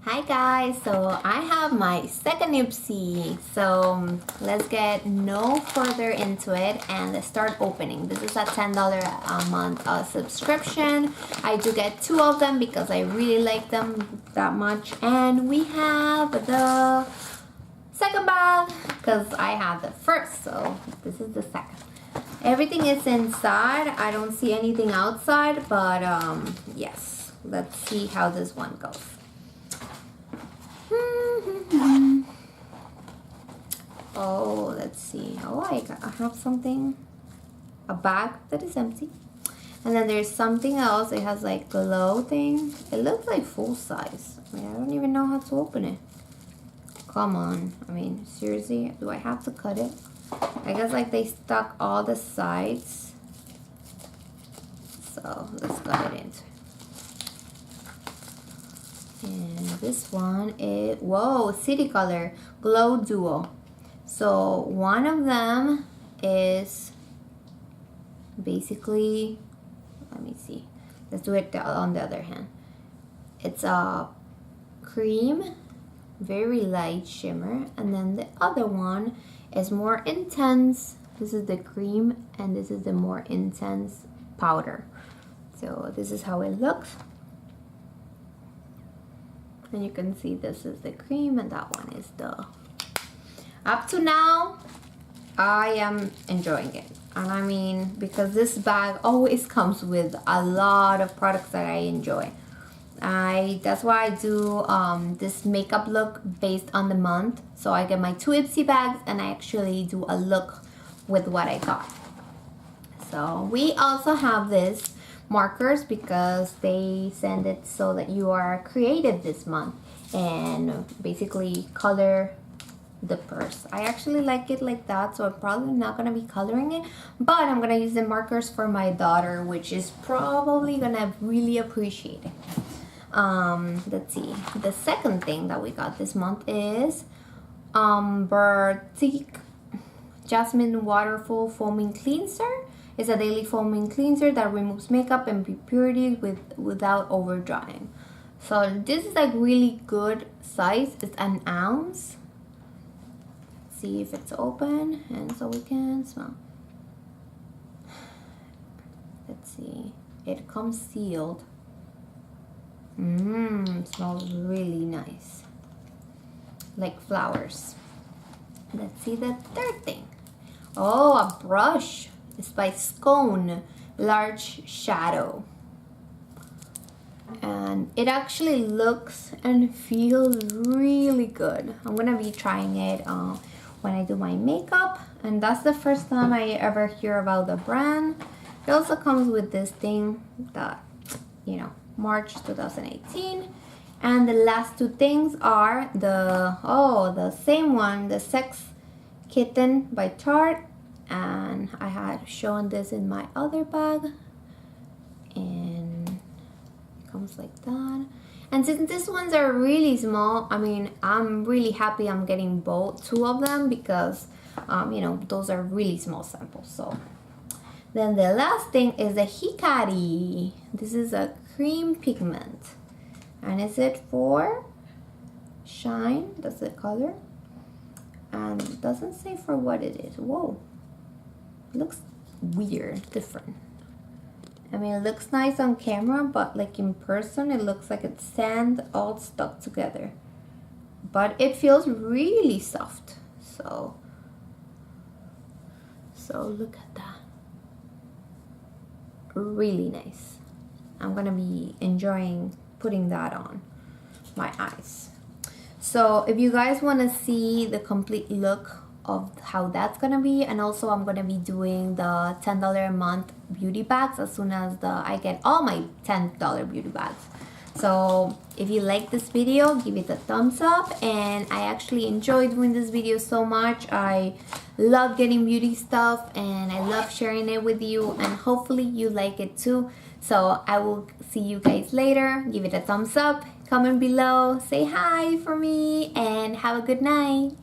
Hi guys, so I have my second Ipsy, so let's get no further into it and let's start opening. This is a $10 a month subscription. I do get two of them because I really like them that much, and we have the second bag because I had the first, so this is the second. Everything is inside. I don't see anything outside, but yes, let's see how this one goes. Oh, let's see. Oh, I have something, a bag that is empty, and then there's something else. It has like glow thing. It looks like full size. I mean, I don't even know how to open it. Come on. I mean, seriously, do I have to cut it? I guess like they stuck all the sides, so let's cut it into. And this one is, whoa, City Color Glow Duo. So one of them is basically, let me see. Let's do it on the other hand. It's a cream, very light shimmer. And then the other one is more intense. This is the cream and this is the more intense powder. So this is how it looks. And you can see this is the cream and that one is the... Up to now, I am enjoying it. And I mean, because this bag always comes with a lot of products that I enjoy. That's why I do this makeup look based on the month. So I get my two Ipsy bags and I actually do a look with what I got. So we also have this markers because they send it so that you are creative this month and basically color the purse. I actually like it like that, so I'm probably not gonna be coloring it, but I'm gonna use the markers for my daughter, which is probably gonna really appreciate it. Let's see. The second thing that we got this month is Bertique Jasmine Waterful Foaming Cleanser. It's a daily foaming cleanser that removes makeup and impurities without over drying. So this is like really good size. It's an ounce. Let's see if it's open and so we can smell. Let's see. It comes sealed. Smells really nice. Like flowers. Let's see the third thing. Oh, a brush. It's by Scone Large Shadow. And it actually looks and feels really good. I'm gonna be trying it when I do my makeup. And that's the first time I ever hear about the brand. It also comes with this thing that, you know, March 2018. And the last two things are the same one, the Sex Kitten by Tarte. And I had shown this in my other bag, and it comes like that. And since these ones are really small, I mean, I'm really happy I'm getting two of them because you know, those are really small samples. So then the last thing is the Hikari. This is a cream pigment, and is it for shine? That's the color, and it doesn't say for what it is. Whoa. Looks weird, different. I mean, it looks nice on camera, but like in person it looks like it's sand all stuck together, but it feels really soft. So look at that, really nice. I'm gonna be enjoying putting that on my eyes. So if you guys want to see the complete look of how that's gonna be, and also I'm gonna be doing the $10 a month beauty bags as soon as I get all my $10 beauty bags. So if you like this video, give it a thumbs up. And I actually enjoy doing this video so much. I love getting beauty stuff and I love sharing it with you, and hopefully you like it too. So I will see you guys later. Give it a thumbs up, comment below, say hi for me, and have a good night.